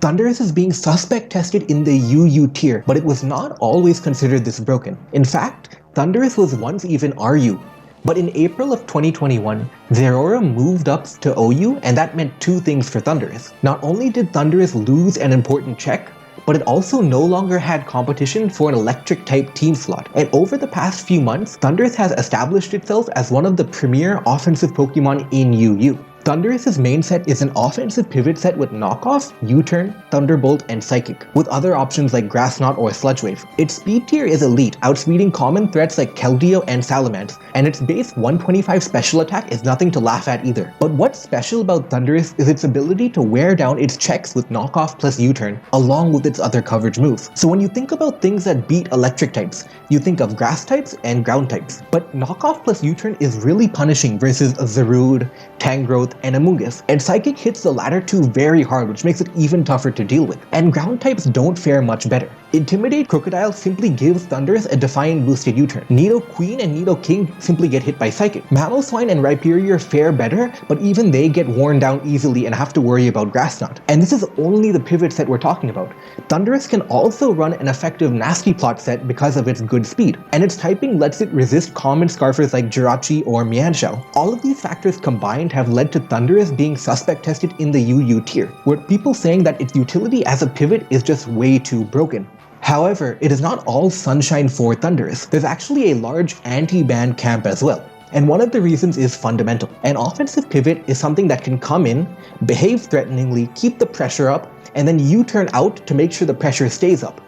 Thundurus is being suspect tested in the UU tier, but it was not always considered this broken. In fact, Thundurus was once even RU. But in April of 2021, Zeraora moved up to OU, and that meant two things for Thundurus. Not only did Thundurus lose an important check, but it also no longer had competition for an electric-type team slot. And over the past few months, Thundurus has established itself as one of the premier offensive Pokemon in UU. Thundurus' main set is an offensive pivot set with Knockoff, U-Turn, Thunderbolt, and Psychic, with other options like Grass Knot or Sludge Wave. Its speed tier is elite, outspeeding common threats like Keldeo and Salamence, and its base 125 special attack is nothing to laugh at either. But what's special about Thundurus is its ability to wear down its checks with Knockoff plus U-Turn, along with its other coverage moves. So when you think about things that beat electric types, you think of grass types and ground types. But Knockoff plus U-Turn is really punishing versus Zarude, Tangrowth, and Amoonguss, and Psychic hits the latter two very hard, which makes it even tougher to deal with. And ground types don't fare much better. Intimidate Crocodile simply gives Thundurus a Defiant boosted U-Turn. Nidoqueen and Nidoking simply get hit by Psychic. Mamoswine and Rhyperior fare better, but even they get worn down easily and have to worry about Grass Knot. And this is only the pivot set we're talking about. Thundurus can also run an effective Nasty Plot set because of its good speed, and its typing lets it resist common Scarfers like Jirachi or Mienshao. All of these factors combined have led to Thundurus being suspect tested in the UU tier, with people saying that its utility as a pivot is just way too broken. However, it is not all sunshine for Thundurus. There's actually a large anti-ban camp as well. And one of the reasons is fundamental. An offensive pivot is something that can come in, behave threateningly, keep the pressure up, and then U-turn out to make sure the pressure stays up.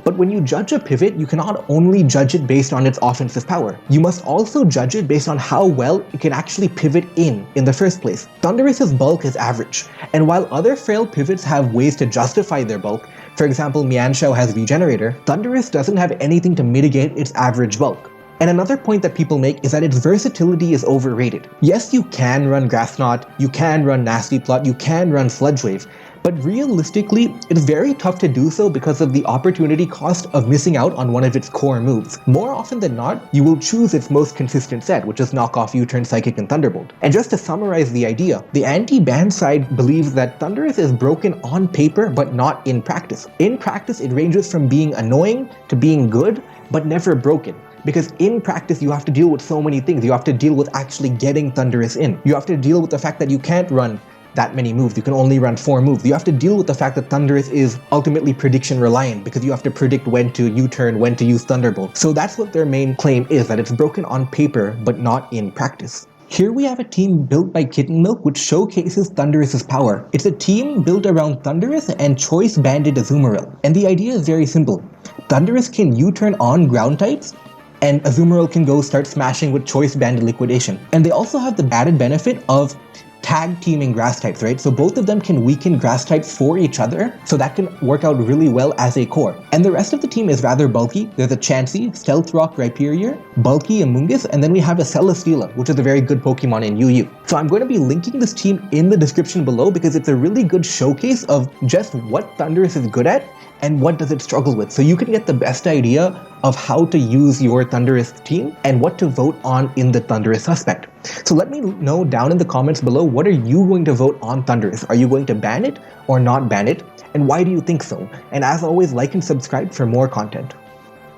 But when you judge a pivot, you cannot only judge it based on its offensive power. You must also judge it based on how well it can actually pivot in the first place. Thundurus' bulk is average, and while other frail pivots have ways to justify their bulk, for example Mienshao has Regenerator, Thundurus doesn't have anything to mitigate its average bulk. And another point that people make is that its versatility is overrated. Yes, you can run Grass Knot, you can run Nasty Plot, you can run Sludge Wave, but realistically, it's very tough to do so because of the opportunity cost of missing out on one of its core moves. More often than not, you will choose its most consistent set, which is Knockoff, U-Turn, Psychic, and Thunderbolt. And just to summarize the idea, the anti-ban side believes that Thundurus is broken on paper but not in practice. In practice, it ranges from being annoying to being good, but never broken. Because in practice, you have to deal with so many things. You have to deal with actually getting Thundurus in. You have to deal with the fact that you can't run that many moves. You can only run 4 moves. You have to deal with the fact that Thundurus is ultimately prediction reliant because you have to predict when to U-turn, when to use Thunderbolt. So that's what their main claim is, that it's broken on paper but not in practice. Here we have a team built by Kitten Milk which showcases Thundurus' power. It's a team built around Thundurus and Choice Banded Azumarill. And the idea is very simple. Thundurus can U-turn on ground types, and Azumarill can go start smashing with Choice Banded Liquidation. And they also have the added benefit of tag teaming grass types, right? So both of them can weaken grass types for each other, so that can work out really well as a core. And the rest of the team is rather bulky. There's a Chansey, Stealth Rock Rhyperior, bulky Amoonguss, and then we have a Celesteela, which is a very good Pokemon in UU. So I'm going to be linking this team in the description below because it's a really good showcase of just what Thundurus is good at and what does it struggle with. So you can get the best idea of how to use your Thundurus team and what to vote on in the Thundurus suspect. So let me know down in the comments below, what are you going to vote on Thundurus? Are you going to ban it or not ban it? And why do you think so? And as always, like and subscribe for more content.